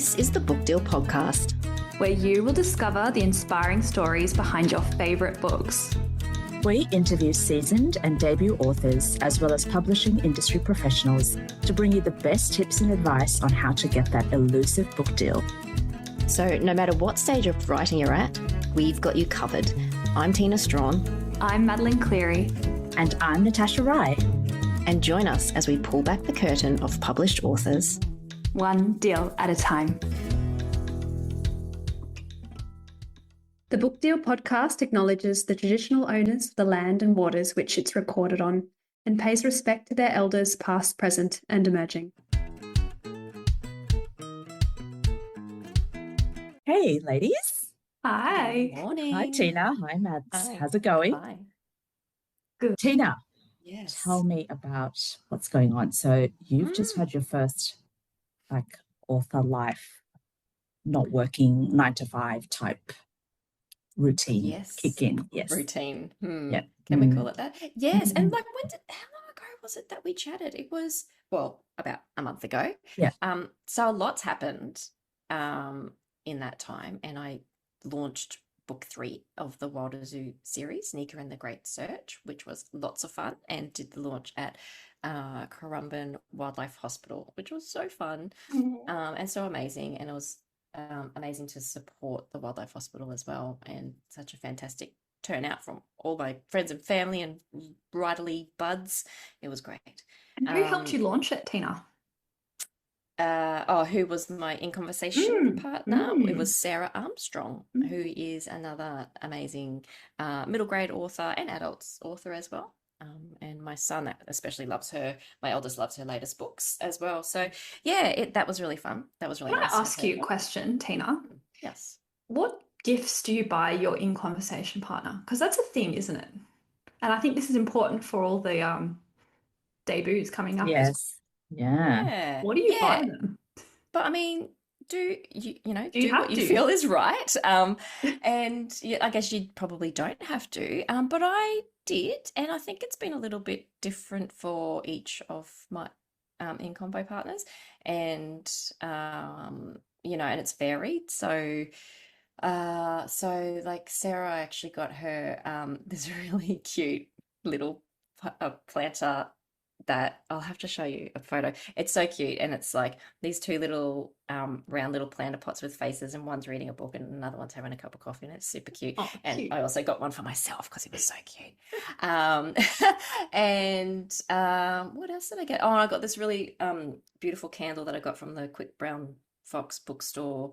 This is the Book Deal Podcast, where you will discover the inspiring stories behind your favourite books. We interview seasoned and debut authors, as well as publishing industry professionals, to bring you the best tips and advice on how to get that elusive book deal. So no matter what stage of writing you're at, we've got you covered. I'm Tina Strawn. I'm Madeleine Cleary. And I'm Natasha Rye. And join us as we pull back the curtain of published authors, one deal at a time. The Book Deal Podcast acknowledges the traditional owners of the land and waters which it's recorded on, and pays respect to their elders past, present and emerging. Hey, ladies. Hi. Good morning. Hi, Tina. Hi, Mads. Hi. How's it going? Hi. Good. Tina, Yes. tell me about what's going on. So you've just had your first author life, not working 9 to 5 type routine kick in. Yes. Routine. Yeah. Can we call it that? Yes. And how long ago was it that we chatted? It was, about a month ago. Yeah. So a lot's happened in that time, and I launched book 3 of the Wilder Zoo series, Nika and the Great Search, which was lots of fun, and did the launch at Currumbin Wildlife Hospital, which was so fun and so amazing. And it was amazing to support the Wildlife Hospital as well, and such a fantastic turnout from all my friends and family and writerly buds. It was great. And who helped you launch it, Tina? Who was my In Conversation partner? It was Sarah Armstrong, who is another amazing middle grade author and adults author as well. And my son especially loves her. My eldest loves her latest books as well. So yeah, that was really fun. That was really nice. Can I ask you a question, Tina? Yes. What gifts do you buy your In Conversation partner? Because that's a thing, isn't it? And I think this is important for all the debuts coming up. Yes. Yeah. What do you buy them? But I mean, do you you what you feel is right? And I guess you probably don't have to. But I did, and I think it's been a little bit different for each of my in combo partners, and and it's varied. So like Sarah actually got her this really cute little planter that I'll have to show you a photo. It's so cute, and it's like these 2 little round little planter pots with faces, and one's reading a book and another one's having a cup of coffee, and it's super cute. And cute. I also got one for myself because it was so cute. And what else did I get? I got this really beautiful candle that I got from the Quick Brown Fox bookstore,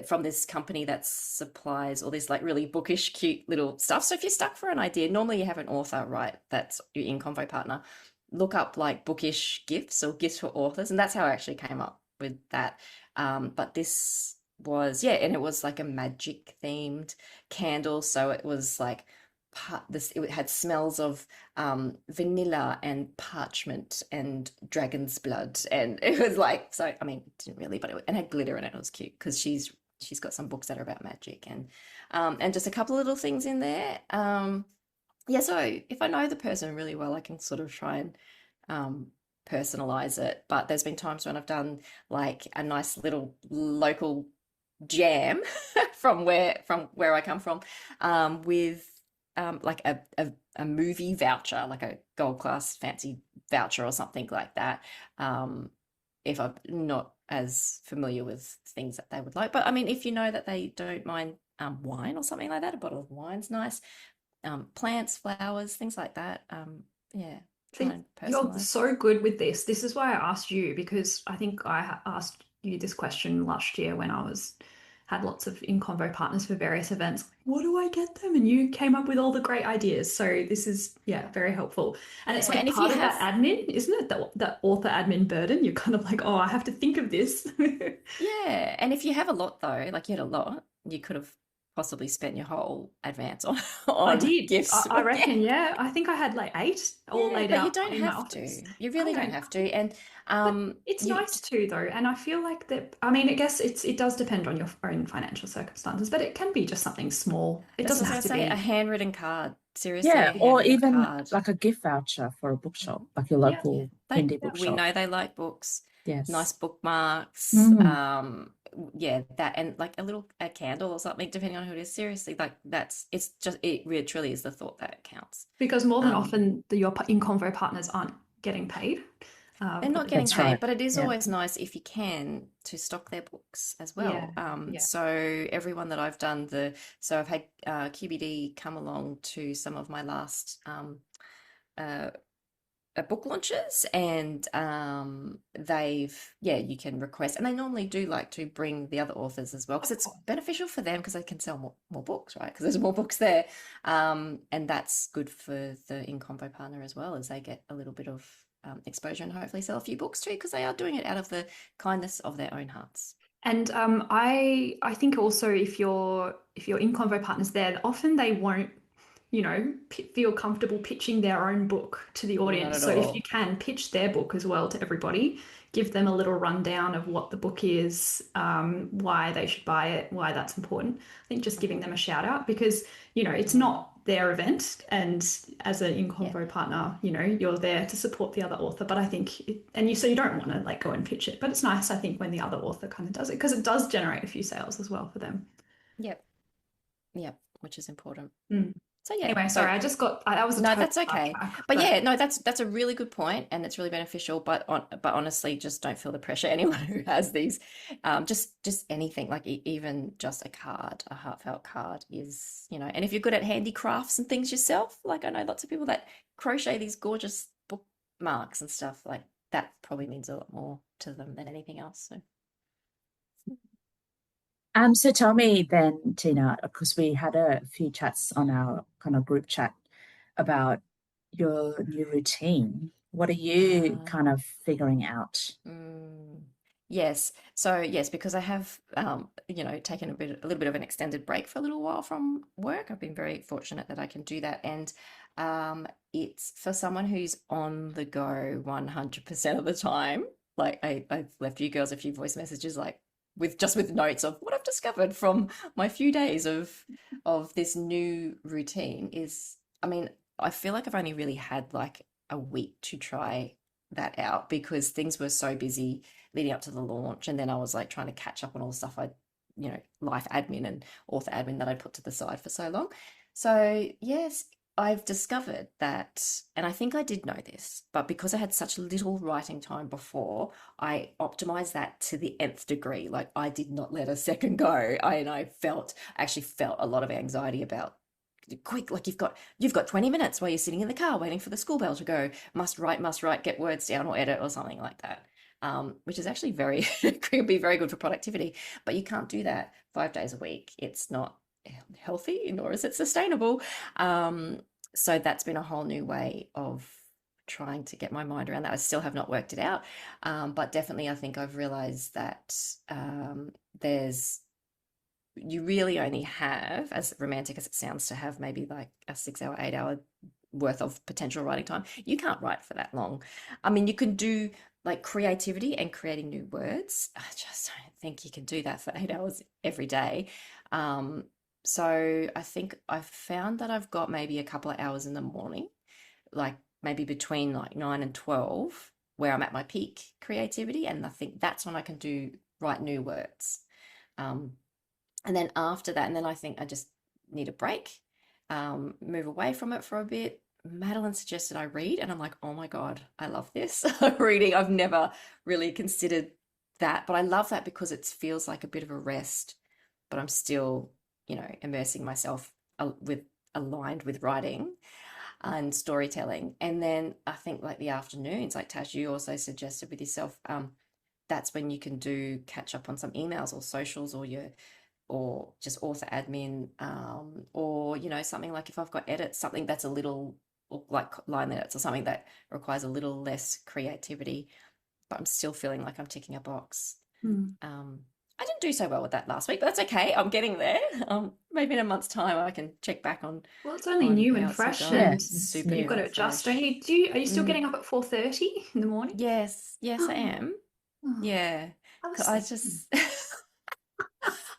from this company that supplies all this like really bookish, cute little stuff. So if you're stuck for an idea, normally you have an author, right? That's your in convo partner. Look up like bookish gifts or gifts for authors, and that's how I actually came up with that. But this was and it was like a magic themed candle. So it was like it had smells of vanilla and parchment and dragon's blood, and it was like, so I mean, it didn't really, but it had glitter in it. It was cute because she's got some books that are about magic, and just a couple of little things in there. So if I know the person really well, I can sort of try and personalize it. But there's been times when I've done like a nice little local jam from where I come from, with like a movie voucher, like a gold class fancy voucher or something like that, if I'm not as familiar with things that they would like. But I mean, if you know that they don't mind wine or something like that, a bottle of wine's nice. Plants, flowers, things like that. You're so good with this. This is why I asked you, because I think I asked you this question last year when I had lots of in convo partners for various events. What do I get them? And you came up with all the great ideas. So this is very helpful. And it's like part of that admin, isn't it? That author admin burden. You're kind of like, I have to think of this. Yeah. And if you have a lot though, like you had a lot, you could have possibly spent your whole advance on I did. gifts. I reckon, yeah. I think I had like 8 all laid out. You don't have to. You really don't have to. And it's nice too, though. And I feel like that. I mean, I guess it does depend on your own financial circumstances, but it can be just something small. It doesn't have to be a handwritten card. Seriously, or even like a gift voucher for a bookshop, like your local indie bookshop. We know they like books. Yes. nice bookmarks, Mm. yeah, that, and like a candle or something, depending on who it is. Seriously, like it's just, it really truly is the thought that counts. Because more than Um, often, your in convo partners aren't getting paid they're for not this. getting That's right. paid, but it is Yeah. always nice if you can to stock their books as Yeah, well. yeah. So everyone that I've done so I've had QBD come along to some of my last uh, book launches, and yeah, you can request, and they normally do like to bring the other authors as well, because Of it's course. beneficial for them, because they can sell more books, right? Because there's more books there. And that's good for the in convo partner as well, as they get a little bit of exposure, and hopefully sell a few books too, because they are doing it out of the kindness of their own hearts. And I think also if your in convo partners there, often they won't, feel comfortable pitching their own book to the Not audience. at So if you all. can pitch their book as well to everybody, give them a little rundown of what the book is, why they should buy it, why that's important. I think just giving Hmm. them a shout out because, it's Hmm. not their event. And as an in Yeah. convo partner, you're there to support the other author. But I think, so you don't want to like go and pitch it. But it's nice, I think, when the other author kind of does it because it does generate a few sales as well for them. Yep. Yep. Which is important. Mm. So yeah. Anyway, So sorry, that was a no, total that's okay. sidetrack, But but yeah, no, that's a really good point, and it's really beneficial. But honestly, just don't feel the pressure. Anyone who has these, just anything, like even just a card, a heartfelt card is, and if you're good at handicrafts and things yourself, like I know lots of people that crochet these gorgeous bookmarks and stuff, like that probably means a lot more to them than anything else. So So tell me then, Tina, because we had a few chats on our kind of group chat about your new routine. What are you uh, kind of figuring out? Mm, yes. So yes, because I have taken a little bit of an extended break for a little while from work. I've been very fortunate that I can do that. And it's for someone who's on the go 100% of the time. Like I've left you girls a few voice messages, like with notes of what I've discovered from my few days of this new routine is, I mean, I feel like I've only really had like a week to try that out, because things were so busy leading up to the launch, and then I was like trying to catch up on all the stuff life admin and author admin that I'd put to the side for so long. So yes, I've discovered that, and I think I did know this, but because I had such little writing time before, I optimized that to the nth degree. Like I did not let a second go. I actually felt a lot of anxiety about, quick, like you've got 20 minutes while you're sitting in the car waiting for the school bell to go, must write, get words down or edit or something like that. Which is actually very could be very good for productivity, but you can't do that 5 days a week. It's not healthy, nor is it sustainable. um, so that's been a whole new way of trying to get my mind around that. I still have not worked it out, but definitely I think I've realized that there's you really only have, as romantic as it sounds, to have maybe like a 6 hour, 8 hour worth of potential writing time. You can't write for that long. I mean, you can do like creativity and creating new words. I just don't think you can do that for 8 hours every day. Um, so I think I've found that I've got maybe a couple of hours in the morning, like maybe between like 9 and 12, where I'm at my peak creativity. And I think that's when I can write new words. Um, and then after that, and then I think I just need a break, move away from it for a bit. Madeline suggested I read, and I'm like, oh my God, I love this. Reading. I've never really considered that, but I love that because it feels like a bit of a rest, but I'm still, immersing myself with aligned with writing and storytelling. And then I think like the afternoons, like Tash, you also suggested with yourself, that's when you can do catch up on some emails or socials, or just author admin, or something like if I've got edits, something that's a little, or like line edits or something that requires a little less creativity, but I'm still feeling like I'm ticking a box. mm. um, I didn't do so well with that last week, but that's okay. I'm getting there. Maybe in a month's time I can check back on Well, it's only on new and how it's all fresh, Yeah, going. and it's Super you've new. new got to and adjust, don't fresh. you? Are you still Mm, getting up at 4:30 in the morning? yes, I Oh, am. oh, Yeah. I was 'Cause I thinking. just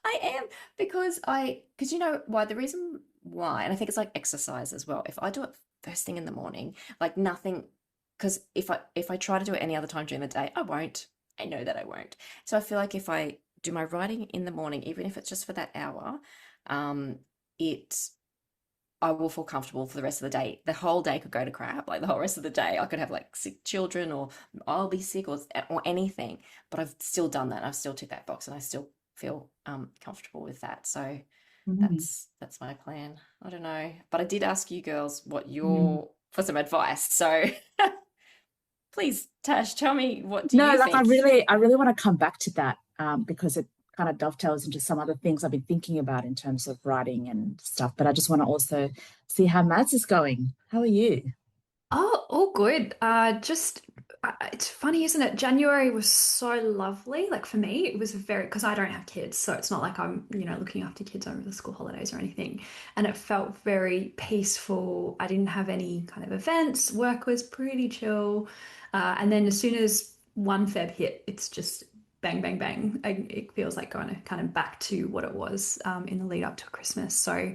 I am, because you know why, the reason why, and I think it's like exercise as well. If I do it first thing in the morning, like nothing, because if I try to do it any other time during the day, I won't. I know that I won't. So I feel like if I do my writing in the morning, even if it's just for that hour, it I will feel comfortable for the rest of the day. The whole day could go to crap. Like the whole rest of the day, I could have like sick children, or I'll be sick, or anything. But I've still done that. I've still ticked that box, and I still feel comfortable with that. So Mm. that's my plan. I don't know, but I did ask you girls what Mm. your for some advice. So please, Tash, tell me, what do No, you like think? I really want to come back to that because it kind of dovetails into some other things I've been thinking about in terms of writing and stuff. But I just want to also see how Mads is going. How are you? Oh, all good. It's funny, isn't it? January was so lovely. Like for me, it was very, because I don't have kids, so it's not like I'm, looking after kids over the school holidays or anything. And it felt very peaceful. I didn't have any kind of events. Work was pretty chill. And then as soon as 1 Feb hit, it's just bang, bang, bang. It feels like going to kind of back to what it was in the lead up to Christmas. So.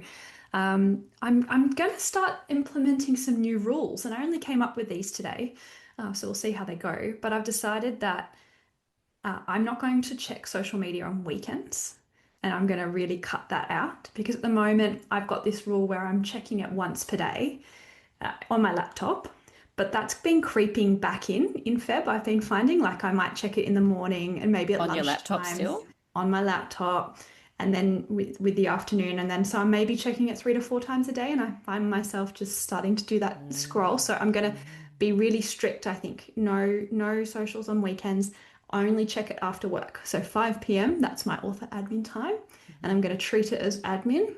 I'm going to start implementing some new rules, and I only came up with these today, so we'll see how they go. But I've decided that I'm not going to check social media on weekends, and I'm going to really cut that out because at the moment I've got this rule where I'm checking it once per day on my laptop. But that's been creeping back in Feb. I've been finding like I might check it in the morning and maybe at On your laptop lunchtime still? on my laptop and then with the afternoon. And then so I'm maybe checking it 3 to 4 times a day and I find myself just starting to do that scroll. Mm, So I'm gonna mm, be really strict, I think. No socials on weekends. Only check it after work. So 5 p.m., that's my author admin time. And mhm. I'm going to treat it as admin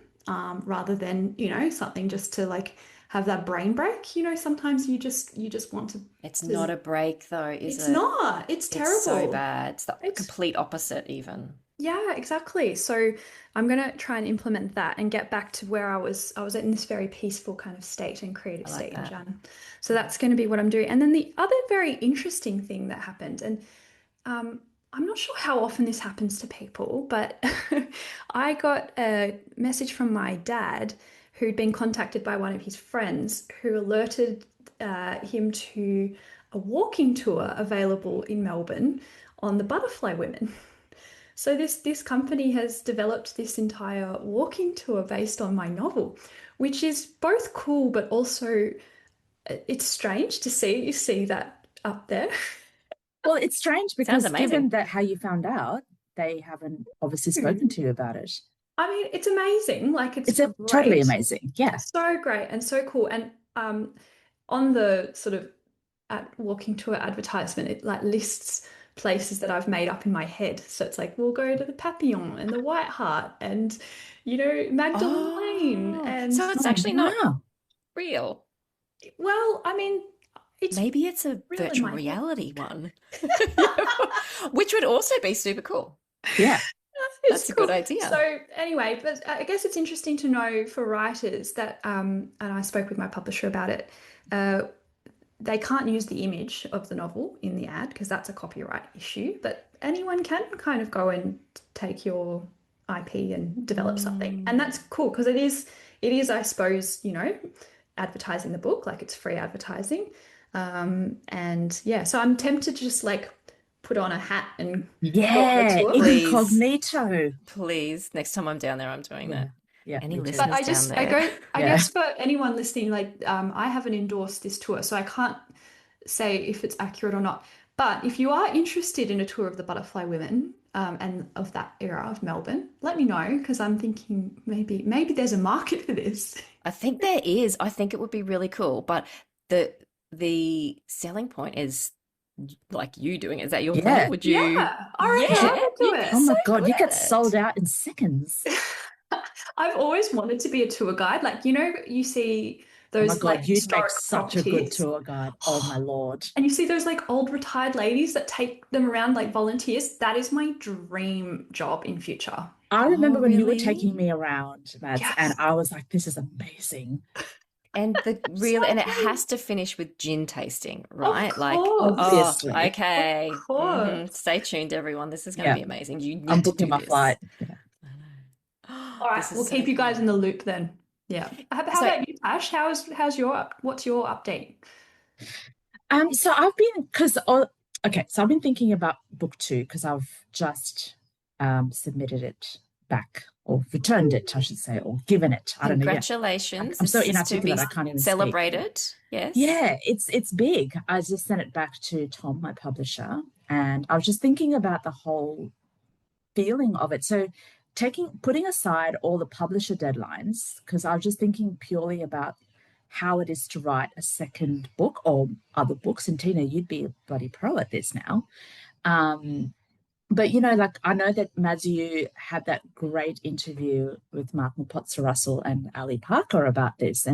rather than, something just to like have that brain break. Sometimes you just want It's to not a break though, is it's it? not. It's It's so terrible. bad. It's the It's complete opposite even. yeah, exactly. So I'm gonna try and implement that and get back to where I was in this very peaceful kind of state and creative I like state in that. Jan. So that's going to be what I'm doing. And then the other very interesting thing that happened, and um, I'm not sure how often this happens to people, but I got a message from my dad who'd been contacted by one of his friends who alerted him to a walking tour available in Melbourne on the Butterfly Women. So this company has developed this entire walking tour based on my novel, which is both cool but also it's strange to see that up there. Well, it's strange Sounds because given amazing. that how you found out, they haven't obviously spoken to you about it. I mean, it's amazing. Like, it's It's a totally great. amazing. Yeah. So great and so cool. And on the sort of at walking tour advertisement, it like lists places that I've made up in my head. So it's like, we'll go to the Papillon and the White Hart and, Magdalen Lane. Oh, And so it's Oh, actually not wow. real. well, I mean, it's Maybe it's a real in virtual my head. reality one, which would also be super cool. Yeah. It's That's a good cool. idea. So anyway, but I guess it's interesting to know for writers that, and I spoke with my publisher about it. Uh, they can't use the image of the novel in the ad because that's a copyright issue, but anyone can kind of go and take your IP and develop something. And Mm. that's cool because it is, I suppose, advertising the book, like it's free advertising. And yeah, so I'm tempted to just like put on a hat and go on a Yeah. tour. Please, Incognito. please, next time I'm down there, I'm doing Yeah. that. Yeah. Any Me too. But listeners I down just, I there? go, I Yeah. guess for anyone listening, like, I haven't endorsed this tour, so I can't say if it's accurate or not. But if you are interested in a tour of the Butterfly Women, and of that era of Melbourne, let me know because I'm thinking maybe there's a market for this. I think there is. I think it would be really cool, but the the selling point is like you doing it. Is that your plan? Yeah. Would Yeah, you? I reckon Yeah, I would do you'd be Oh it. so my God. good You get at sold it. out in seconds. I've always wanted to be a tour guide. Like, you see Oh my those like God. You'd make historic such a good properties. tour guide. Oh my Lord. And you see those like old retired ladies that take them around like volunteers. That is my dream job in future. I remember Oh, when you were really? taking me around, Mads, and Yes. I was like, this is amazing. So And it funny. has to finish with gin tasting, Of right? Like, course. oh, Obviously. Of okay. course. Stay tuned, everyone. This is going to Yeah. be amazing. You I'm need to booking do my this. flight. Yeah. I know. All right, This is we'll so keep you guys in fun. the loop then. Yeah. How So, about you, Tash? What's your update? So I've been because Okay, so I've been thinking about book 2 because I've just submitted it back or returned it, I should say, or given it. I don't know. Yeah, Congratulations. I'm so This is to inarticulate. be I can't even speak. celebrated. Yes. Yeah, it's big. I just sent it back to Tom, my publisher, and I was just thinking about the whole feeling of it. So putting aside all the publisher deadlines, because I was just thinking purely about how it is to write a second book or other books. And Tina, you'd be a bloody pro at this now. Um, but like I know that Mazu had that great interview with Mark Mapotza Russell and Ali Parker about this.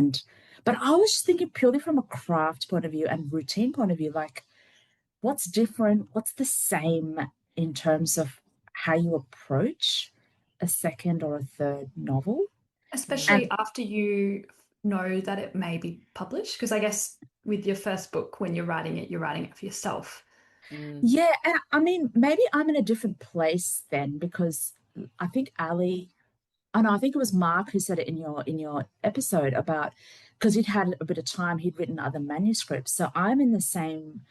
But I was just thinking purely from a craft point of view and routine point of view, like what's different, what's the same in terms of how you approach a second or a third novel. Mm, Especially after you know that it may be published, because I guess with your first book, when you're writing it for yourself. mm, Yeah, and I mean, maybe I'm in a different place then because I think Ali, oh no, I think it was Mark who said it in your episode about because he'd had a bit of time, he'd written other manuscripts. So I'm in the same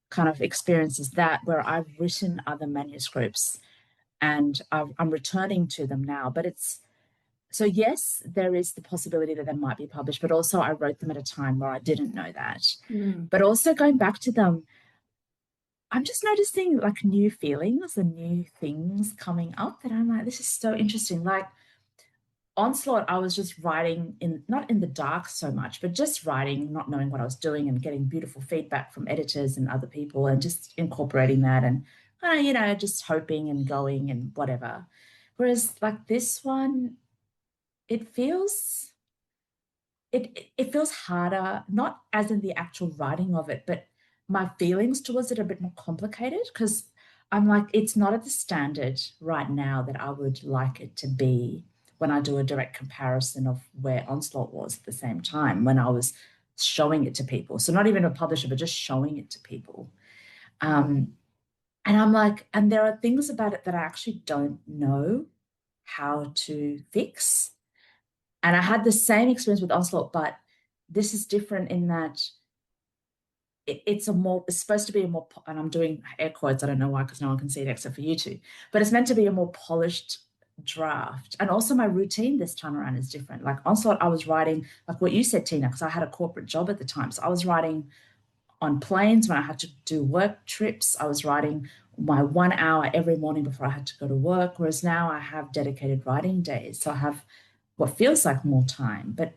kind of experience as that, where I've written other manuscripts and I'm returning to them now. But it's so yes, there is the possibility that they might be published, but also I wrote them at a time where I didn't know that. Mm. But also going back to them, I'm just noticing like new feelings and new things coming up that I'm like, this is so interesting. Like Onslaught, I was just writing in not in the dark so much, but just writing, not knowing what I was doing and getting beautiful feedback from editors and other people and just incorporating that and just hoping and going and whatever. Whereas like this one, it feels it feels harder, not as in the actual writing of it, but my feelings towards it are a bit more complicated because I'm like, it's not at the standard right now that I would like it to be when I do a direct comparison of where Onslaught was at the same time when I was showing it to people. So not even a publisher, but just showing it to people. Um, and I'm like, and there are things about it that I actually don't know how to fix. And I had the same experience with Onslaught, but this is different in that it's supposed to be a more, and I'm doing air quotes, I don't know why, because no one can see it except for you two, but it's meant to be a more polished draft. And also my routine this time around is different. Like Onslaught, I was writing, like what you said, Tina, because I had a corporate job at the time. So I was writing on planes when I had to do work trips. I was writing my 1 hour every morning before I had to go to work. Whereas now I have dedicated writing days. So I have what feels like more time, but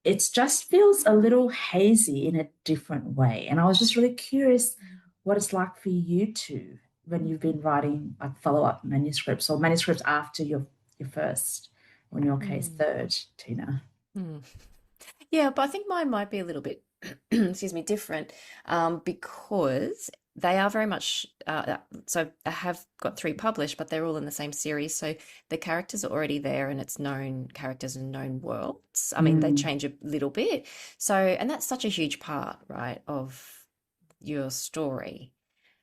it just feels a little hazy in a different way. And I was just really curious what it's like for you two when you've been writing like follow-up manuscripts or manuscripts after your first, or in your case, mm, third, Tina. mm. Yeah, but I think mine might be a little bit, excuse me, different, because they are very much. So I have got 3 published, but they're all in the same series. So the characters are already there, and it's known characters and known worlds. I mean, they Mm, change a little bit. So, and that's such a huge part, right, of your story.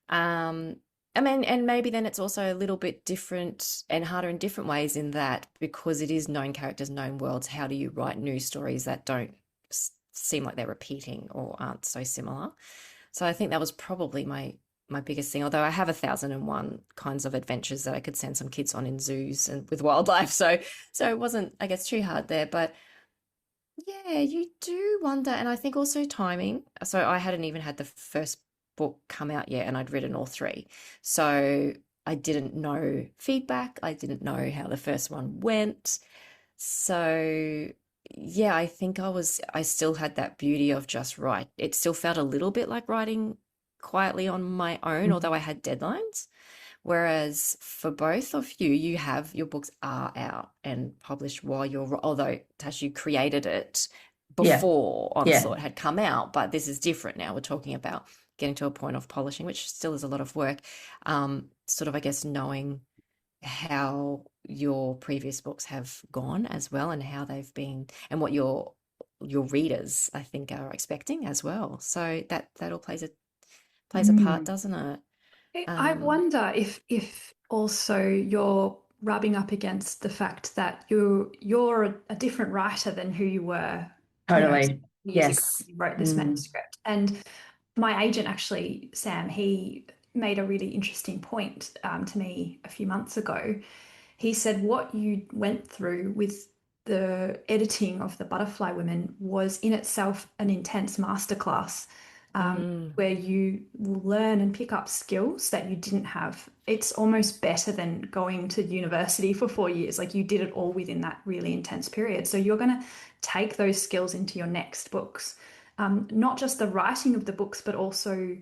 Um, I mean, and maybe then it's also a little bit different and harder in different ways in that because it is known characters, known worlds. How do you write new stories that don't seem like they're repeating or aren't so similar? So I think that was probably my biggest thing. Although I have 1,001 kinds of adventures that I could send some kids on in zoos and with wildlife, so it wasn't, I guess, too hard there. But yeah, you do wonder, and I think also timing. So I hadn't even had the first book come out yet, and I'd written all 3. So I didn't know feedback. I didn't know how the first one went. So yeah, I think I still had that beauty of just right. It still felt a little bit like writing quietly on my own, mm, although I had deadlines. Whereas for both of you, you have your books are out and published while although Tash, you created it yeah, before yeah. Onslaught had come out, but this is different now. We're talking about getting to a point of publishing, which still is a lot of work. Sort of, I guess, knowing how your previous books have gone as well and how they've been and what your readers, I think, are expecting as well. So that all plays a part, Mm, doesn't it? I Um, wonder if also you're rubbing up against the fact that you're a different writer than who you were, totally. years ago Yes. when you wrote this Mm, manuscript. And my agent actually, Sam, he made a really interesting point to me a few months ago. He said what you went through with the editing of the Butterfly Women was in itself an intense masterclass, Mm, where you will learn and pick up skills that you didn't have. It's almost better than going to university for 4 years. Like you did it all within that really intense period. So you're going to take those skills into your next books. Not just the writing of the books, but also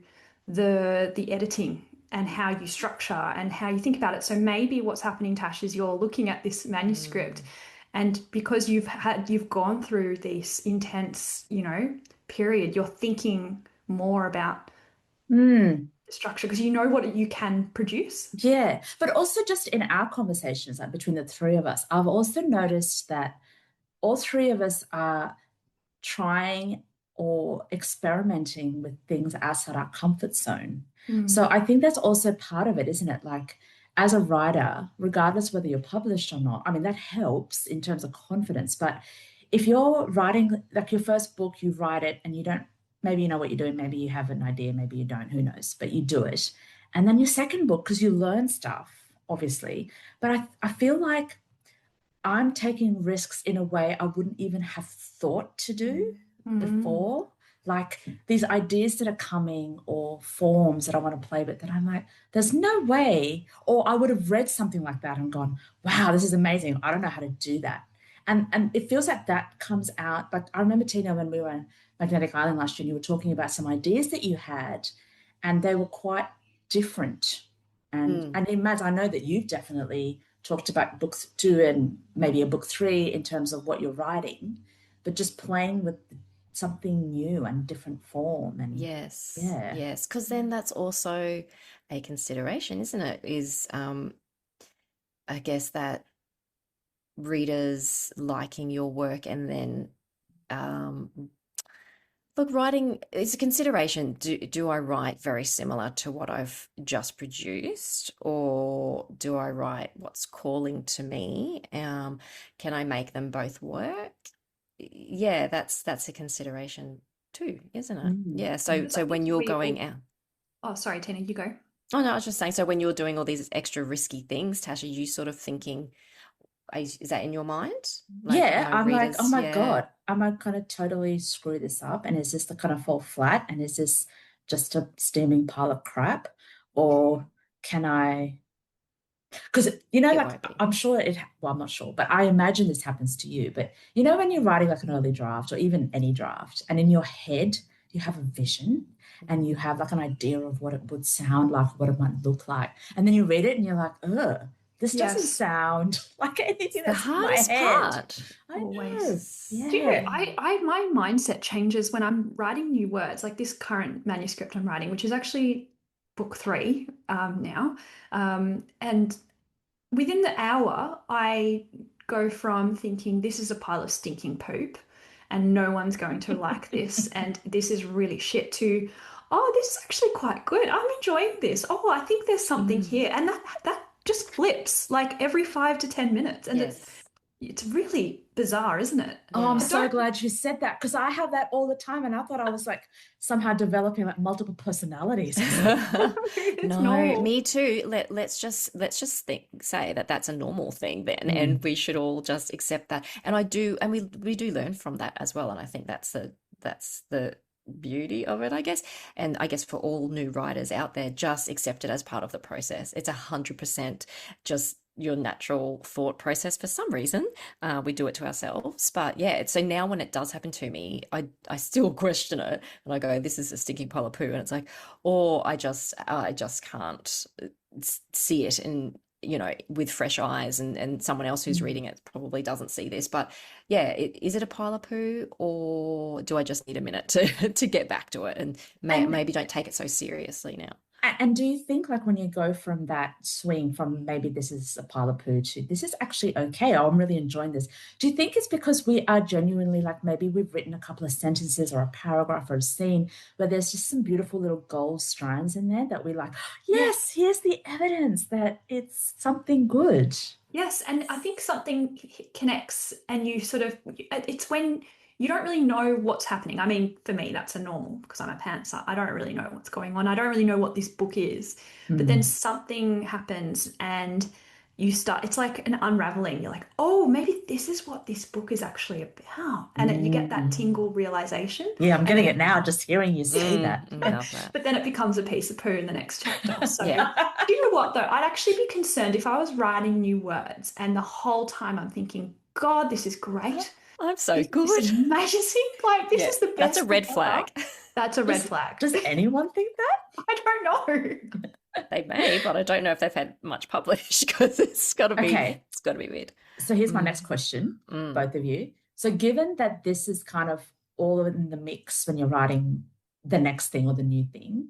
the editing and how you structure and how you think about it. So maybe what's happening, Tash, is you're looking at this manuscript, mm. and because you've gone through this intense, period, you're thinking more about Mm, the structure because you know what you can produce. yeah. But also just in our conversations, like between the three of us, I've also noticed that all three of us are trying or experimenting with things outside our comfort zone. So Mm, I think that's also part of it, isn't it? Like as a writer, regardless whether you're published or not, I mean, that helps in terms of confidence. But if you're writing like your first book, you write it and you don't, maybe you know what you're doing, maybe you have an idea, maybe you don't, who knows, but you do it. And then your second book, because you learn stuff, obviously. But I feel like I'm taking risks in a way I wouldn't even have thought to do mm. before. Like these ideas that are coming or forms that I want to play with that I'm like, there's no way. Or I would have read something like that and gone, wow, this is amazing. I don't know how to do that. And it feels like that comes out. Like I remember Tina when we were in Magnetic Island last year, and you were talking about some ideas that you had, and they were quite different. And in Mads, I know that you've definitely talked about books two and maybe a book three in terms of what you're writing, but just playing with something new and different form and Yes, yeah. yes, because then that's also a consideration, isn't it? Is I guess that readers liking your work and then um, look, writing is a consideration. Do I write very similar to what I've just produced, or do I write what's calling to me? Can I make them both work? Yeah, that's a consideration too, isn't it? Mm. Yeah. So Because I so think when you're we going all, out. oh, sorry, Tina, you go. Oh no, I was just saying. So when you're doing all these extra risky things, Tasha, you sort of thinking, is that in your mind? Like Yeah, my I'm like, oh readers, my yeah. God, am I going to totally screw this up? And is this the kind of fall flat? And is this just a steaming pile of crap? Or can I because you know, It like won't be. I'm sure it, well, I'm not sure, but I imagine this happens to you. But you know, when you're writing like an early draft or even any draft, and in your head you have a vision and you have like an idea of what it would sound like, what it might look like, and then you read it and you're like, ugh, this doesn't Yes, sound like It's anything the that's in my hardest head. part. I know, Yes. do you know, yeah. my mindset changes when I'm writing new words, like this current manuscript I'm writing, which is actually book three now. And within the hour, I go from thinking this is a pile of stinking poop and no one's going to like this and this is really shit to, oh, this is actually quite good. I'm enjoying this. Oh, I think there's something Mm. here. And that just flips like every 5 to 10 minutes. And Yes. it's really bizarre, isn't it? Oh, I'm I Yeah. so don't, glad you said that because I have that all the time, and I thought I was like somehow developing like multiple personalities or something. it's No, normal. me too. Let's just say that that's a normal thing then, and Mm. we should all just accept that. And I do, and we do learn from that as well. And I think that's the beauty of it, I guess. And I guess for all new writers out there, just accept it as part of the process. It's 100% just your natural thought process for some reason. We do it to ourselves. But yeah, so now when it does happen to me, I still question it and I go, this is a stinking pile of poo. And it's like, or I just can't see it and with fresh eyes, and someone else who's Mm. reading it probably doesn't see this. But yeah, is it a pile of poo, or do I just need a minute to to get back to it and And maybe don't take it so seriously now? And do you think, like, when you go from that swing from maybe this is a pile of poo to this is actually okay, oh, I'm really enjoying this. Do you think it's because we are genuinely like maybe we've written a couple of sentences or a paragraph or a scene where there's just some beautiful little gold strands in there that we like, yes, Yes. here's the evidence that it's something good. Yes, and I think something connects, and you sort of, it's when you don't really know what's happening. I mean, for me, that's a normal because I'm a pantser. I don't really know what's going on. I don't really know what this book is. But then something happens and you start, it's like an unraveling. You're like, oh, maybe this is what this book is actually about. And you get that tingle realization. Yeah, I'm And getting then it now, just hearing you say that. Love that. but then it becomes a piece of poo in the next chapter. So, Yeah. do you know what though? I'd actually be concerned if I was writing new words and the whole time I'm thinking, God, this is great. I'm so This good. is amazing. Like, this Yeah, is the best that's a red book ever. flag. That's a red flag. Does anyone think that? I don't know. They may, but I don't know if they've had much published because it's got to be Okay. it's got to be weird. So here's my next question, both of you. So given that this is kind of all in the mix when you're writing the next thing or the new thing,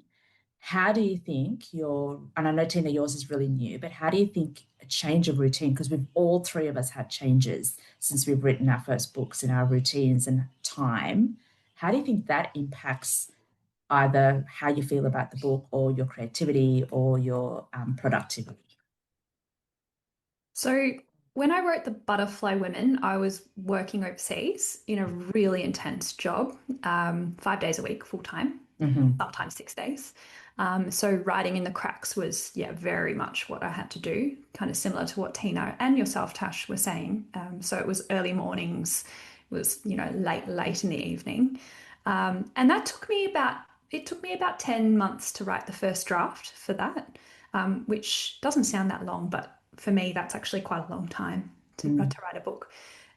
how do you think and I know Tina, yours is really new, but how do you think a change of routine, because we've all three of us had changes since we've written our first books in our routines and time, how do you think that impacts either how you feel about the book or your creativity or your productivity? So, when I wrote The Butterfly Women, I was working overseas in a really intense job, 5 days a week, full time, sometimes 6 days. So writing in the cracks was, yeah, very much what I had to do, kind of similar to what Tina and yourself, Tash, were saying. So it was early mornings, it was, late in the evening. And it took me about 10 months to write the first draft for that, which doesn't sound that long, but for me, that's actually quite a long time to write a book.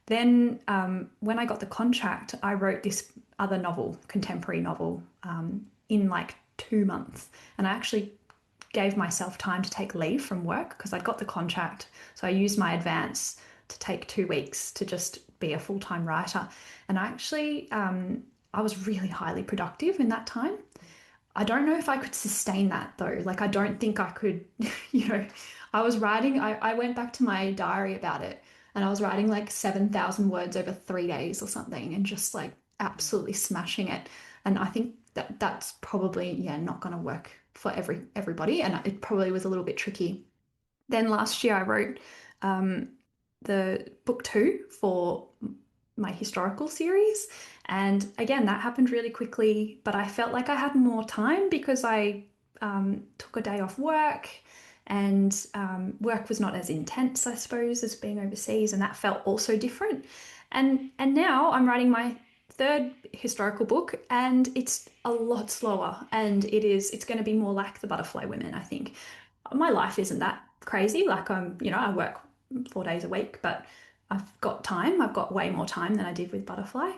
Then, when I got the contract, I wrote this other novel, contemporary novel, in like 2 months. And I actually gave myself time to take leave from work because I got the contract. So I used my advance to take 2 weeks to just be a full-time writer. And I was really highly productive in that time. I don't know if I could sustain that though. Like, I don't think I could, I was writing, I went back to my diary about it and I was writing like 7,000 words over 3 days or something and just like absolutely smashing it. And I think that that's probably, yeah, not going to work for everybody. And it probably was a little bit tricky. Then last year I wrote the book 2 for my historical series. And again, that happened really quickly, but I felt like I had more time because I took a day off work and work was not as intense, I suppose, as being overseas. And that felt also different. And now I'm writing my third historical book and it's a lot slower and it's going to be more like The Butterfly Women, I think. My life isn't that crazy. Like I work 4 days a week, but I've got time. I've got way more time than I did with Butterfly.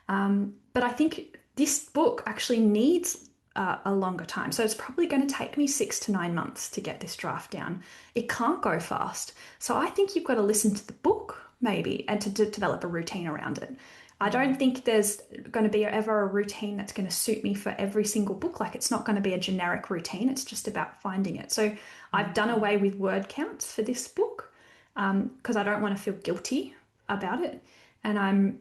But I think this book actually needs a longer time. So it's probably going to take me 6 to 9 months to get this draft down. It can't go fast. So I think you've got to listen to the book maybe and to develop a routine around it. I don't think there's going to be ever a routine that's going to suit me for every single book. Like, it's not going to be a generic routine. It's just about finding it. So I've done away with word counts for this book because I don't want to feel guilty about it. And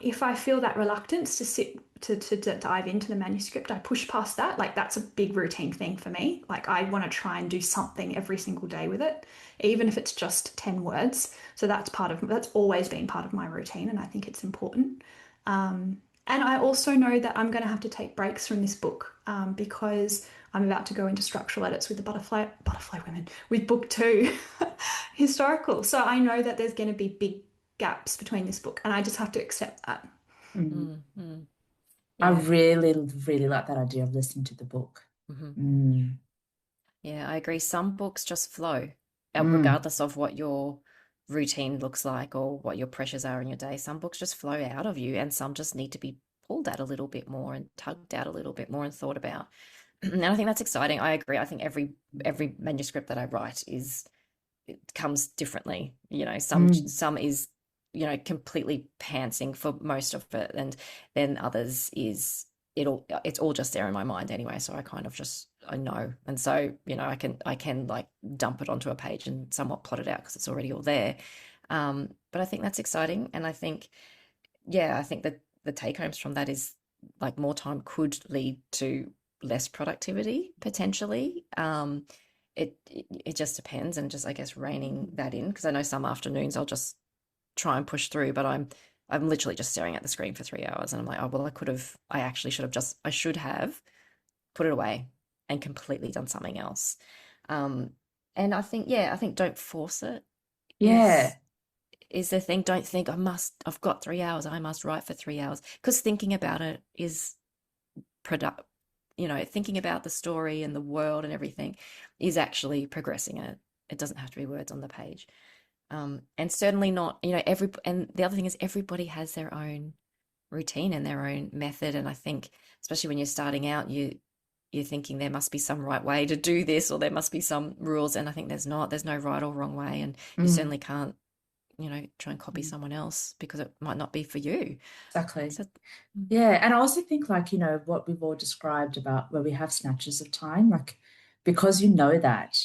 if I feel that reluctance to sit to dive into the manuscript, I push past that. Like, that's a big routine thing for me. Like, I want to try and do something every single day with it, even if it's just 10 words. So that's always been part of my routine, and I think it's important. And I also know that I'm going to have to take breaks from this book because I'm about to go into structural edits with the Butterfly Women with book 2, historical. So I know that there's going to be big gaps between this book, and I just have to accept that. I really, really like that idea of listening to the book. Yeah, I agree. Some books just flow, regardless of what your routine looks like or what your pressures are in your day. Some books just flow out of you, and some just need to be pulled at a little bit more and tugged out a little bit more and thought about. And I think that's exciting. I agree. I think every manuscript that I write it comes differently. Some is completely pantsing for most of it, and then others it's all just there in my mind anyway, so I kind of I know, and so I can like dump it onto a page and somewhat plot it out because it's already all there. But I think that's exciting, and I think that the take homes from that is like more time could lead to less productivity potentially. It just depends, and just I guess reining that in, because I know some afternoons I'll just try and push through, but I'm I'm literally just staring at the screen for 3 hours, and I'm like, oh well, I should have put it away and completely done something else. Um, and I think don't force it Yeah, is the thing. Don't think I've got 3 hours, I must write for 3 hours, because thinking about it is product, thinking about the story and the world and everything is actually progressing it. It doesn't have to be words on the page. And certainly not, and the other thing is everybody has their own routine and their own method. And I think, especially when you're starting out, you're thinking there must be some right way to do this, or there must be some rules. And I think there's no right or wrong way. And you certainly can't, try and copy someone else, because it might not be for you. exactly. So, Yeah, and I also think, like, what we've all described about where we have snatches of time, like, because you know that,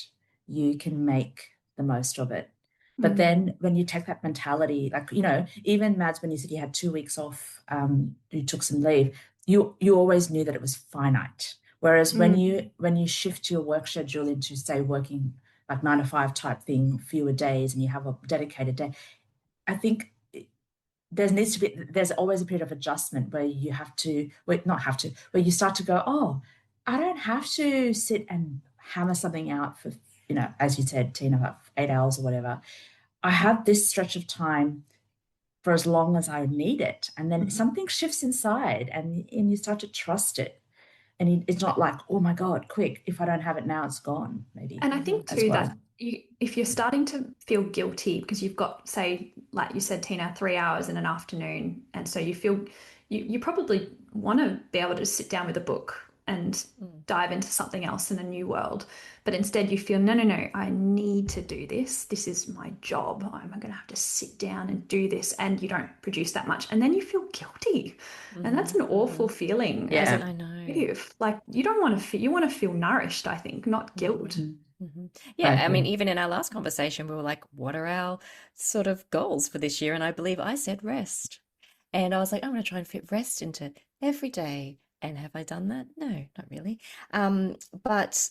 you can make the most of it. But then when you take that mentality, like, even Mads, when you said you had 2 weeks off, you took some leave, you always knew that it was finite. Whereas when you shift your work schedule into, say, working like 9 to 5 type thing, fewer days, and you have a dedicated day, I think there's always a period of adjustment where you have to, wait, not have to, where you start to go, oh, I don't have to sit and hammer something out for, as you said, Tina, like 8 hours or whatever. I have this stretch of time for as long as I need it. And then something shifts inside, and you start to trust it. And it's not like, oh my God, quick, if I don't have it now, it's gone, maybe. And I think as too well. that if you're starting to feel guilty because you've got, say, like you said, Tina, 3 hours in an afternoon, and so you feel you probably want to be able to sit down with a book and dive into something else in a new world, but instead you feel, no, no, no, I need to do this. This is my job. I'm going to have to sit down and do this, and you don't produce that much, and then you feel guilty, and that's an awful feeling as Yeah. a I know. creative. Like, you don't want to feel, you want to feel nourished, I think, not guilt. Yeah, I mean, agree. even in our last conversation, we were like, what are our sort of goals for this year? And I believe I said rest. And I was like, I'm going to try and fit rest into every day. And have I done that? No, not really. Um, but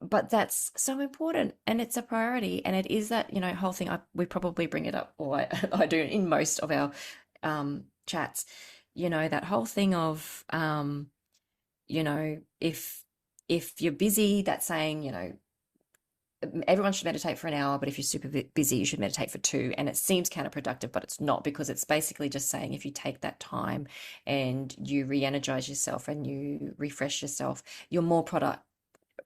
but that's so important, and it's a priority, and it is that, whole thing. We probably bring it up, or I do in most of our chats, that whole thing of if you're busy, that's saying, everyone should meditate for an hour, but if you're super busy, you should meditate for 2. And it seems counterproductive, but it's not, because it's basically just saying if you take that time and you re-energize yourself and you refresh yourself, you're more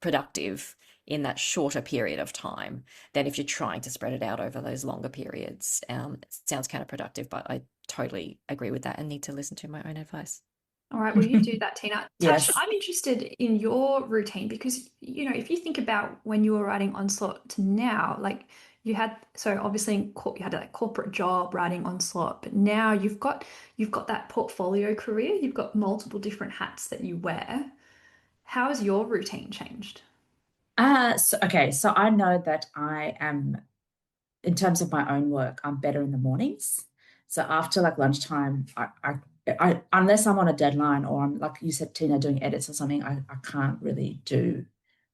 productive in that shorter period of time than if you're trying to spread it out over those longer periods. It sounds counterproductive, but I totally agree with that and need to listen to my own advice. All right, well, you do that, Tina. Tash, Yes. I'm interested in your routine because, if you think about when you were writing Onslaught to now, like so obviously you had a corporate job writing Onslaught, but now you've got that portfolio career, you've got multiple different hats that you wear. How has your routine changed? So I know that I am, in terms of my own work, I'm better in the mornings. So after like lunchtime, I unless I'm on a deadline, or I'm, like you said, Tina, doing edits or something, I can't really do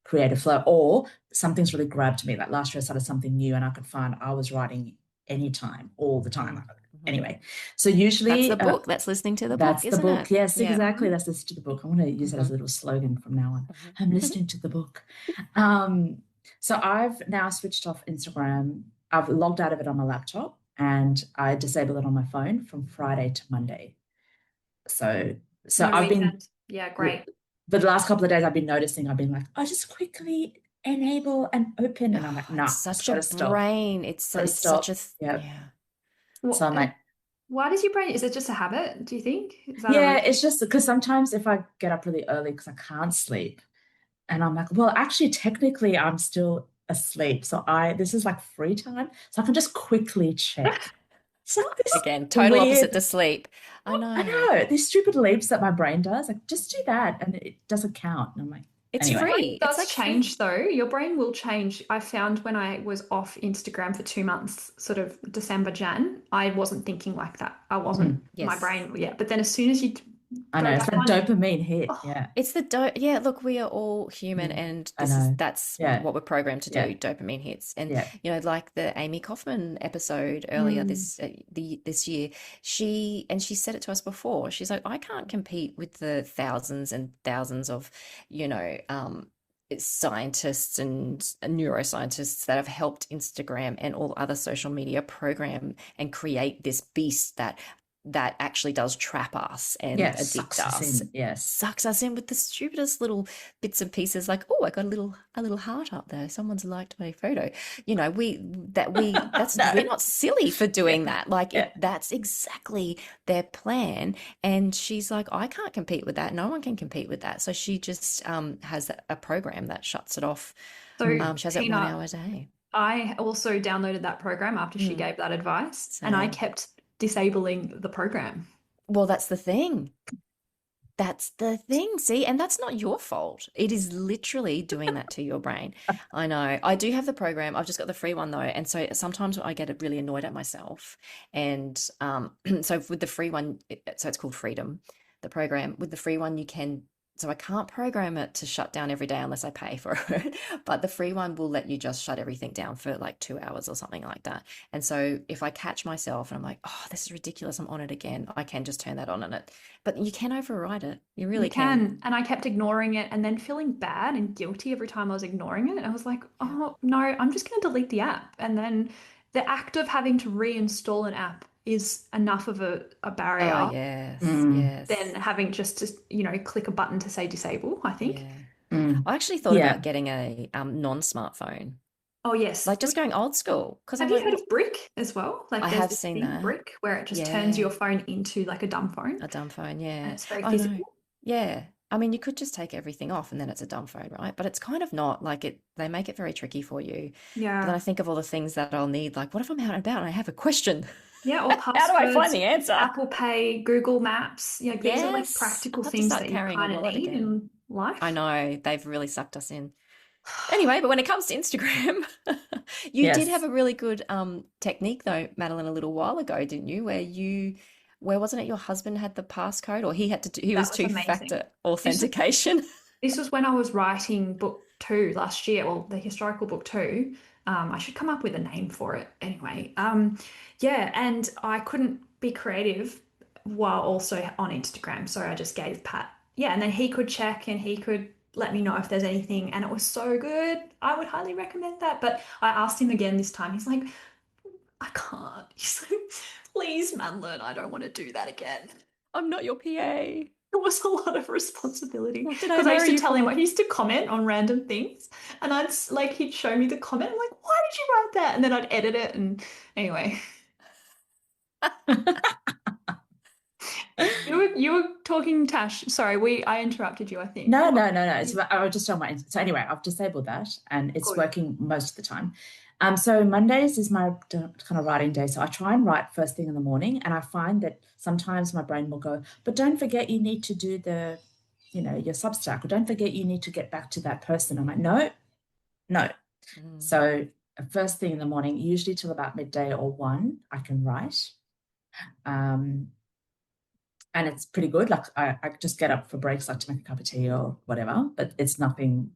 creative flow, or something's really grabbed me. Like last year I started something new, and I could find I was writing anytime, all the time. Anyway, so That's the usually book. That's listening to the book, that's the isn't book. it? Yes, Yeah. exactly. That's listening to the book. I want to use that as a little slogan from now on. I'm listening to the book. Um, so I've now switched off Instagram. I've logged out of it on my laptop, and I disable it on my phone from Friday to Monday. So No I've been, weekend. Yeah, great. but the last couple of days I've been noticing, I've been like, oh, just quickly enable and open. And I'm like, Oh, it's nah, it's such got a to stop. brain. Got to It's such a stop. Yeah. yeah. So I'm like, Why does your brain, is it just a habit, do you think? Is that a yeah, routine? it's just because sometimes if I get up really early because I can't sleep, and I'm like, well, actually, technically, I'm still asleep. So this is like free time. So I can just quickly check. So this Again, total opposite weird, to sleep. I I know. know, these stupid leaps that my brain does, like, just do that. And it doesn't count. And I'm like, It's Your anyway. brain free. It's does like free. change though. Your brain will change. I found when I was off Instagram for 2 months, sort of December, Jan, I wasn't thinking like that. I wasn't, my Yes. brain, yeah. But then as soon as you I know, go it's back that on. dopamine hit. Oh, Yeah. It's yeah, look, we are all human, and I know. that's Yeah. what we're programmed to Yeah. do, dopamine hits. And Yeah. like the Amy Kaufman episode earlier this year, she said it to us before. She's like, I can't compete with the thousands and thousands of, scientists and neuroscientists that have helped Instagram and all other social media program and create this beast that actually does trap us and Yes, addict sucks us us. in. Yes. Sucks us in with the stupidest little bits and pieces, like, oh, I got a little heart up there, someone's liked my photo. We're No. not silly for doing Yeah. that. Like, Yeah. that's exactly their plan. And she's like, I can't compete with that, no one can compete with that. So she just has a program that shuts it off. so She has it 1 hour Tina, a day. I also downloaded that program after she Mm, gave that advice, and I same. kept disabling the program. Well, that's the thing. That's the thing. See, and that's not your fault. It is literally doing that to your brain. I know. I do have the program. I've just got the free one though. And so sometimes I get really annoyed at myself. And so with the free one, so it's called Freedom, the program. With the free one, you can, so I can't program it to shut down every day unless I pay for it. But the free one will let you just shut everything down for like 2 hours or something like that. And so if I catch myself and I'm like, oh, this is ridiculous, I'm on it again, I can just turn that on and it, but you can override it. You You really can. can. And I kept ignoring it and then feeling bad and guilty every time I was ignoring it. And I was like, Yeah. oh, no, I'm just going to delete the app. And then the act of having to reinstall an app is enough of a Oh, barrier yes. Mm. than Yes. having just to, click a button to say disable, I think. Yeah. Mm. I actually thought Yeah. about getting a non-smartphone, Oh, yes. like just going old school. Because I'm Have you like, heard well, of Brick as well? Like I there's have this seen thing, that. Brick, where it just turns Yeah. your phone into like a dumb phone A dumb phone. and Yeah. it's very I know. physical. Yeah. I mean, you could just take everything off and then it's a dumb phone, right? But it's kind of not like it, they make it very tricky for you. But then I Yeah. think of all the things that I'll need, like, what if I'm out and about and I have a question? Yeah, or How do I find passwords, the answer? Apple Pay, Google Maps. These are like Yes. practical I'll have to things start that you carrying a kind of wallet need again. in I life. know they've really sucked us in. Anyway, but when it comes to Instagram, you did have Yes. a really good technique though, Madeline, a little while ago, didn't you? Where wasn't it your husband had the passcode, or he had to he That was was amazing. two-factor This authentication? this was when I was writing book two last year, well, the historical book two. I should come up with a name for it anyway. Yeah, and I couldn't be creative while also on Instagram, so I just gave Pat. Yeah, and then he could check and he could let me know if there's anything, and it was so good. I would highly recommend that. But I asked him again this time. He's like, I can't. He's like, please, Madeline, I don't want to do that again. I'm not your PA. It was a lot of responsibility What did I because I used marry to you tell him, I for? used to comment on random things and like he'd show me the comment. I'm like, why did you write that? And then I'd edit it. And anyway, you were talking, Tash. Sorry, I interrupted you, I think. No, What? no, no, no. I was just on my. So anyway, I've disabled that, and it's Good. working most of the time. So Mondays is my kind of writing day. So I try and write first thing in the morning, and I find that sometimes my brain will go, but don't forget you need to do your Substack, or don't forget you need to get back to that person. I'm like, no, no. Mm. So first thing in the morning, usually till about midday or 1, I can write. And it's pretty good. Like I just get up for breaks, like to make a cup of tea or whatever, but it's nothing.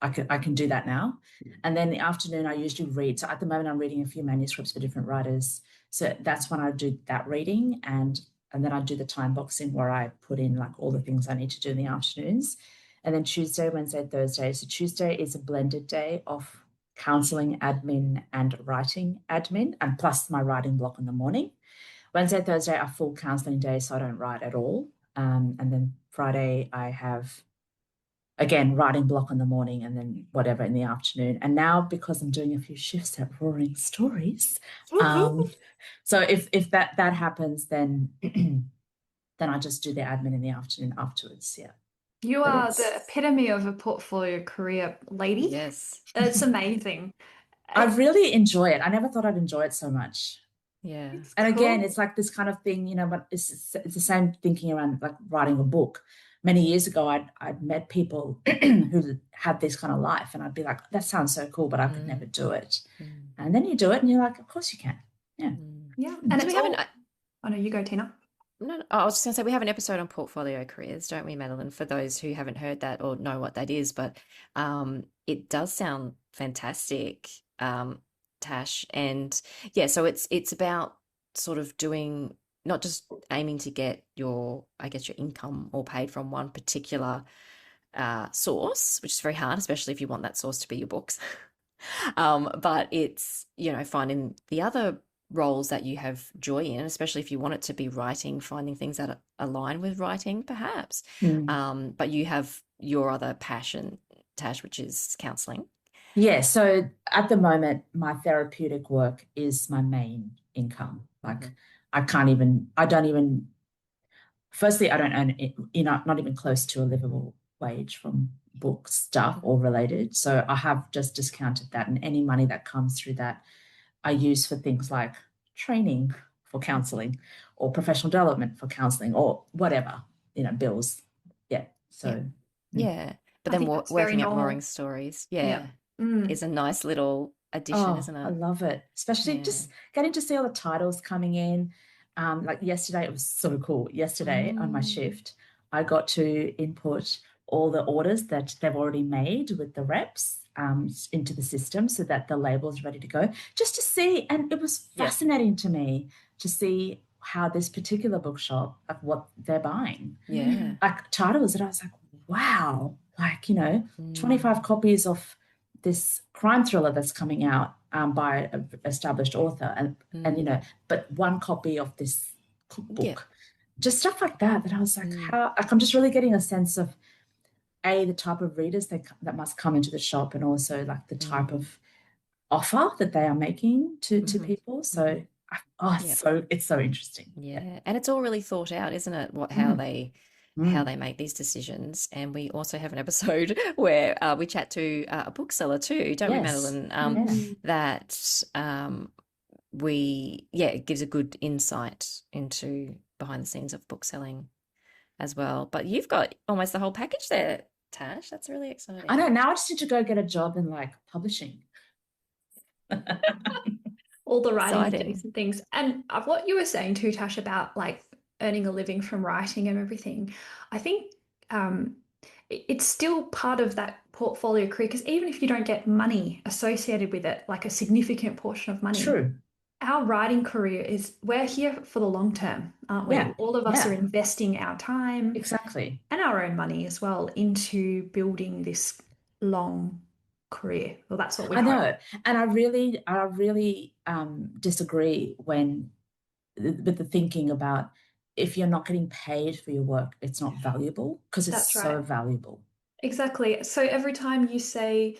I can do that now. And then the afternoon I usually read. So at the moment I'm reading a few manuscripts for different writers. So that's when I do that reading, and then I do the time boxing where I put in like all the things I need to do in the afternoons. And then Tuesday, Wednesday, Thursday. So Tuesday is a blended day of counseling admin and writing admin, and plus my writing block in the morning. Wednesday, Thursday are full counseling days, so I don't write at all. And then Friday, I have, again, writing block in the morning and then whatever in the afternoon. And now, because I'm doing a few shifts at Roaring Stories, so if that happens, then then I just do the admin in the afternoon afterwards. Yeah. You But are the it's, epitome of a portfolio career lady. Yes. It's amazing. I It's, really enjoy it. I never thought I'd enjoy it so much. Yeah. it's And again, cool. it's like this kind of thing, but it's the same thinking around like writing a book. Many years ago, I'd met people who had this kind of life, and I'd be like, that sounds so cool, but I could never Mm. do it. Mm. And then you do it, and you're like, of course you can. Yeah. Mm. Yeah. Mm. And So we it's haven't. all, oh no, you go, Tina. No, I was just going to say we have an episode on portfolio careers, don't we, Madeline? For those who haven't heard that or know what that is, but it does sound fantastic, Tash. And yeah, so it's about sort of doing not just aiming to get your, I guess, your income all paid from one particular source, which is very hard, especially if you want that source to be your books. But it's, finding the other roles that you have joy in, especially if you want it to be writing, finding things that align with writing, perhaps. But you have your other passion, Tash, which is counseling. Yeah, so at the moment, my therapeutic work is my main income. Like, I don't even, firstly, I don't earn it, not even close to a livable wage from book stuff or related. So I have just discounted that, and any money that comes through that I use for things like training for counseling or professional development for counseling or whatever, bills. Yeah. So, Yeah. But I then think that's very working at Roaring normal. Stories, Yeah. is a nice little addition, oh, isn't I it? love it. Especially Yeah. just getting to see all the titles coming in. Like yesterday, it was so cool. Yesterday on my Mm, shift, I got to input all the orders that they've already made with the reps into the system so that the label's ready to go. Just to see, and it was yeah. fascinating to me to see how this particular bookshop, like what they're buying, Yeah. like titles that I was like, wow, like, Mm, 25 copies of this crime thriller that's coming out by an established author and mm, but one copy of this yeah. cookbook, just stuff like that I was like, Mm, how, like, I'm just really getting a sense of the type of readers that must come into the shop, and also like the type mm, of offer that they are making to hmm people. hmm So oh, Yeah. it's so interesting. Yeah. Yeah. And it's all really thought out, isn't it? Mm, How mm. they make these decisions. And we also have an episode where we chat to a bookseller too, don't we, Yes. Madeline? Yeah. That it gives a good insight into behind the scenes of book selling as well. But you've got almost the whole package there, Tash. That's really I exciting. know, now I just need to go get a job in like publishing. All the writing Exciting. adjacent things. And what you were saying too, Tash, about like earning a living from writing and everything, I think it's still part of that portfolio career because even if you don't get money associated with it, like a significant portion of money, True. our writing career is we're here for the long term, aren't we? Yeah. All of us are Yeah. investing our time Exactly. and our own money as well into building this long career. Well, that's what we I hope. know. And I really disagree with the thinking about, if you're not getting paid for your work, it's not valuable, because it's That's right. so valuable. Exactly. So every time you say,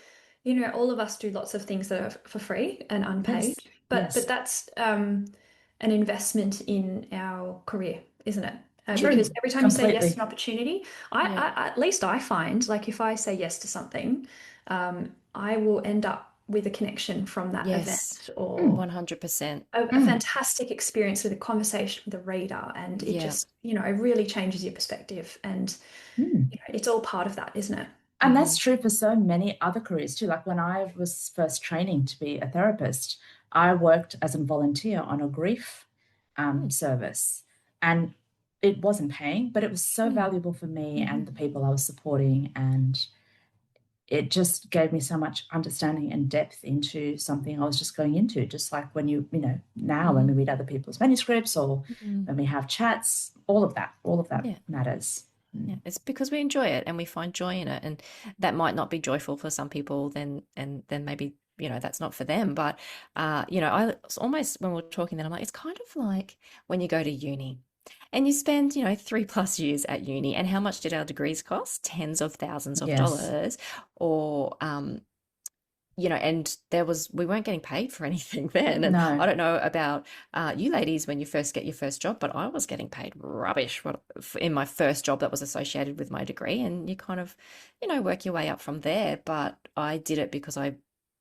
all of us do lots of things that are for free and unpaid, Yes. but Yes. that's an investment in our career, isn't it? Because True. every time you say yes to Completely. an opportunity, Yeah. at least I find, like if I say yes to something, I will end up with a connection from that Yes. event or Mm, 100%. a mm, fantastic experience with a conversation with a reader, and it Yeah. just, it really changes your perspective, and mm. it's all part of that, isn't it? And that's Hmm. true for so many other careers too. Like when I was first training to be a therapist, I worked as a volunteer on a grief Mm, service. And it wasn't paying, but it was so mm, valuable for me and the Mhm. people I was supporting. And it just gave me so much understanding and depth into something I was just going into. Just like when now when we mm, read other people's manuscripts or mm. when we have chats, all of that Yeah. matters. Yeah. Mm. It's because we enjoy it and we find joy in it. And that might not be joyful for some people, then maybe, that's not for them. But I almost when we're talking that I'm like, it's kind of like when you go to uni. And you spend, 3+ years at uni. And how much did our degrees cost? Tens of thousands of Yes. dollars. Or, and we weren't getting paid for anything then. And I No. don't know about you ladies when you first get your first job, but I was getting paid rubbish in my first job that was associated with my degree. And you kind of, work your way up from there. But I did it because I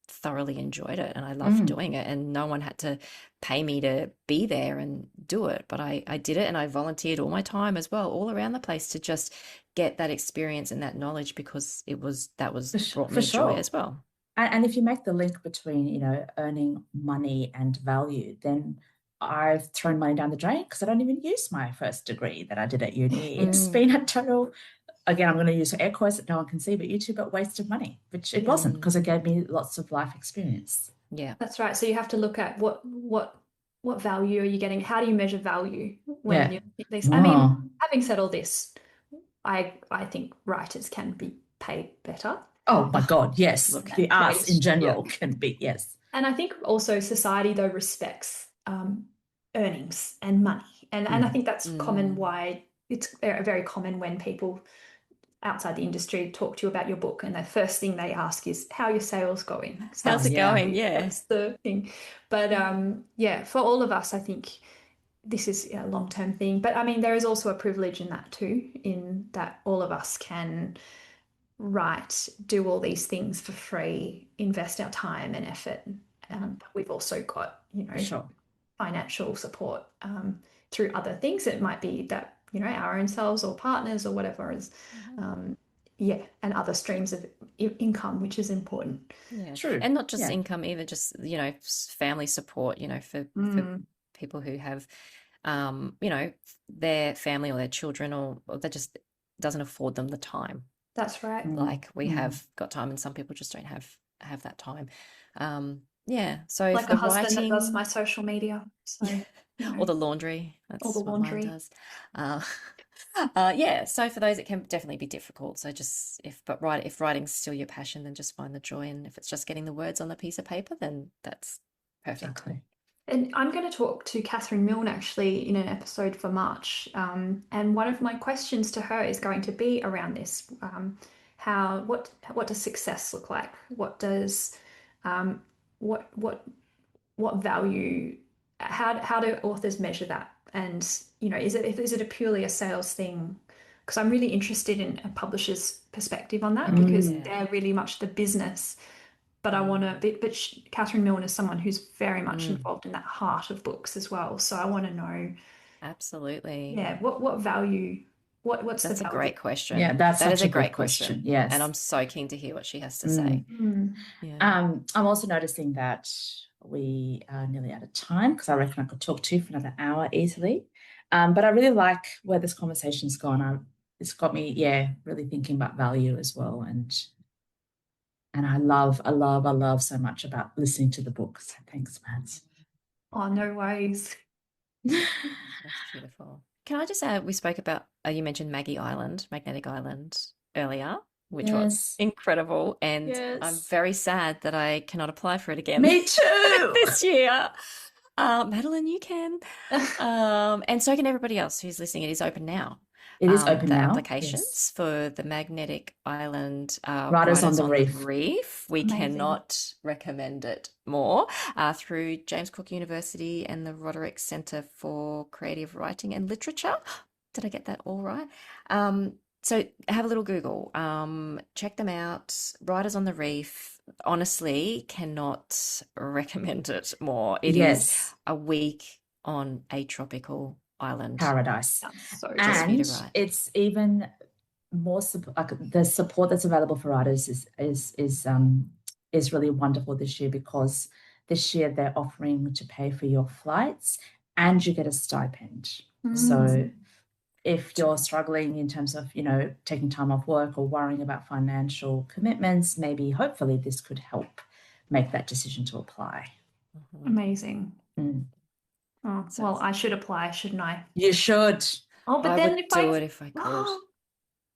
thoroughly enjoyed it and I loved Mm. doing it. And no one had to pay me to be there and do it. But I did it and I volunteered all my time as well, all around the place to just get that experience and that knowledge because that was brought For me joy sure. as well. And if you make the link between, earning money and value, then I've thrown money down the drain because I don't even use my first degree that I did at uni. It's Mm, been a total, again, I'm going to use air quotes that no one can see, but YouTube, but waste of money, which it wasn't mm, because it gave me lots of life experience. yeah. That's right. So you have to look at what value are you getting? How do you measure value when Yeah. you these? I mean, Oh, having said all this, I think writers can be paid better. oh my God, yes. Look, The arts in Yeah. general can be, yes. And I think also society though respects earnings and money, and I think that's common. mm, Why it's very common when people outside the industry talk to you about your book, and the first thing they ask is how your sales going. So how's Oh, it yeah. going? Yeah. that's the thing. But yeah, for all of us, I think this is a long-term thing. But I mean, there is also a privilege in that too, in that all of us can write, do all these things for free, invest our time and effort. But we've also got, For sure. financial support through other things. It might be that, our own selves or partners or whatever is, yeah, and other streams of income, which is important. Yeah. True. And not just Yeah. income, even just, family support, for Mm, people who have, their family or their children or that just doesn't afford them the time. that's right. Like we Mm. have got time and some people just don't have that time. Yeah. So Like for a the husband that does writing, my social media. So, or the laundry, all the that's what mine laundry. does. Uh, yeah. So for those, it can definitely be difficult. So just if writing's still your passion, then just find the joy. And if it's just getting the words on the piece of paper, then that's perfect. Exactly. And I'm going to talk to Catherine Milne actually in an episode for March. And one of my questions to her is going to be around this. What does success look like? What does um, what value? How do authors measure that? And is it a purely a sales thing? Because I'm really interested in a publisher's perspective on that because Mm. Yeah. they're really much the business, but I want to, but Catherine Milne is someone who's very much Mm, involved in that heart of books as well. So I want to know, absolutely. yeah, what value, what's the That's a value? great question. Yeah, that's That is such a a good great question. question. And Yes. I'm so keen to hear what she has to Mm. say. Mm. Yeah. I'm also noticing that we are nearly out of time because I reckon I could talk to you for another hour easily. But I really like where this conversation's gone. It's got me, really thinking about value as well. And I love so much about listening to the book. So thanks, Mads. Oh, no worries. That's beautiful. Can I just add, we spoke about, you mentioned Magnetic Island earlier, which was Yes. incredible. And I'm Yes. very sad that I cannot apply for it again Me too. this year. Madeline, you can. And so can everybody else who's listening. It is open now. It is open The now. applications Yes. for the Magnetic Island Riders on Riders the on the Reef. Reef. We Amazing. cannot recommend it more through James Cook University and the Roderick Centre for Creative Writing and Literature. Did I get that all right? So have a little Google. Check them out. Riders on the Reef. Honestly, cannot recommend it more. It is Yes. a week on a tropical island. Paradise. Sounds so Just for you to And write. it's even more the support that's available for writers is really wonderful this year because this year they're offering to pay for your flights and you get a stipend. So if you're struggling in terms of, taking time off work or worrying about financial commitments, maybe hopefully this could help make that decision to apply. Amazing. Mm. Oh, So well, it's- I should apply, shouldn't I? You should. Oh, but I then would if do it if I could. Oh,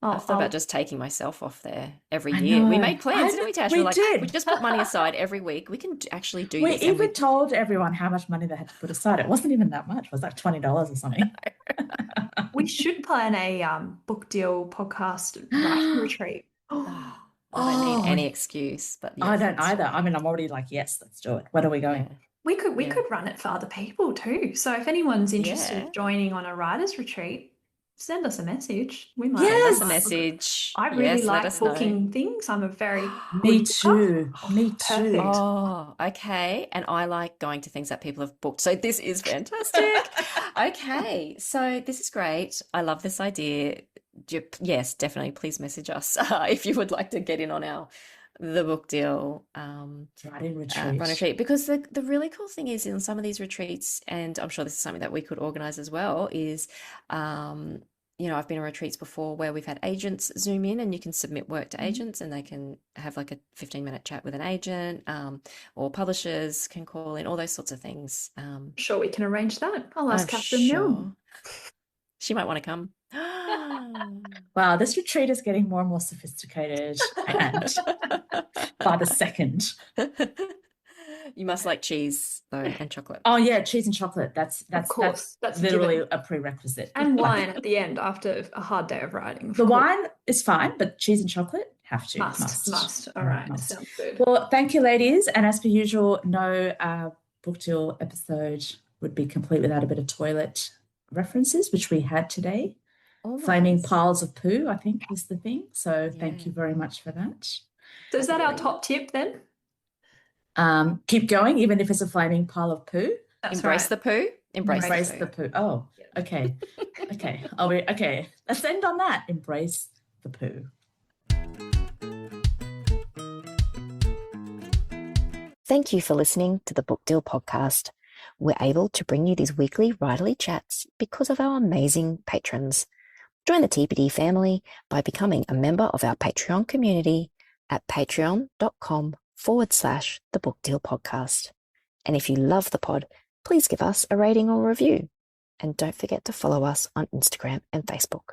I've thought about just taking myself off there every I year. We know. made plans, didn't we, Tash? We We're like, did. we just put money aside every week. We can actually do We this. And even told everyone how much money they had to put aside. It wasn't even that much. It was like $20 or something. we should plan a book deal podcast writing retreat. I don't need Oh, any excuse, but I yes, don't let's do either. it. I mean, I'm already like, yes, let's do it. When are we going? Yeah. We could Yeah. run it for other people too. So if anyone's interested Yeah. in joining on a writers retreat, send us a message. We might Send us a Yes. message. I really Yes, let like us know. booking things. I'm a very Me good too. booker. Me Perfect. too. Oh, okay. And I like going to things that people have booked. So this is fantastic. Okay. So this is great. I love this idea. Yes, definitely. Please message us if you would like to get in on our the book deal Writing run retreat. retreat, because the really cool thing is in some of these retreats, and I'm sure this is something that we could organize as well, is I've been on retreats before where we've had agents Zoom in, and you can submit work to agents and they can have like a 15-minute chat with an agent, or publishers can call in, all those sorts of things. Sure, we can arrange that. I'll ask I'm Catherine now. sure she might want to come. Wow, this retreat is getting more and more sophisticated and by the second. You must like cheese though and chocolate. Oh yeah, cheese and chocolate. That's of course. That's literally given. a prerequisite. And wine at the end after a hard day of writing. The wine is fine, but cheese and chocolate have to. Must. All right, Must. sounds good. Well, thank you, ladies. And as per usual, no book deal episode would be complete without a bit of toilet references, which we had today. Always. Flaming piles of poo, I think, is the thing. So thank you very much for that. So is that our top tip then? Keep going, even if it's a flaming pile of poo. Embrace the poo. Embrace the poo. Oh, okay. Okay. Let's end on that. Embrace the poo. Thank you for listening to the Book Deal podcast. We're able to bring you these weekly writerly chats because of our amazing patrons. Join the TPD family by becoming a member of our Patreon community at patreon.com/the Book Deal podcast. And if you love the pod, please give us a rating or review. And don't forget to follow us on Instagram and Facebook.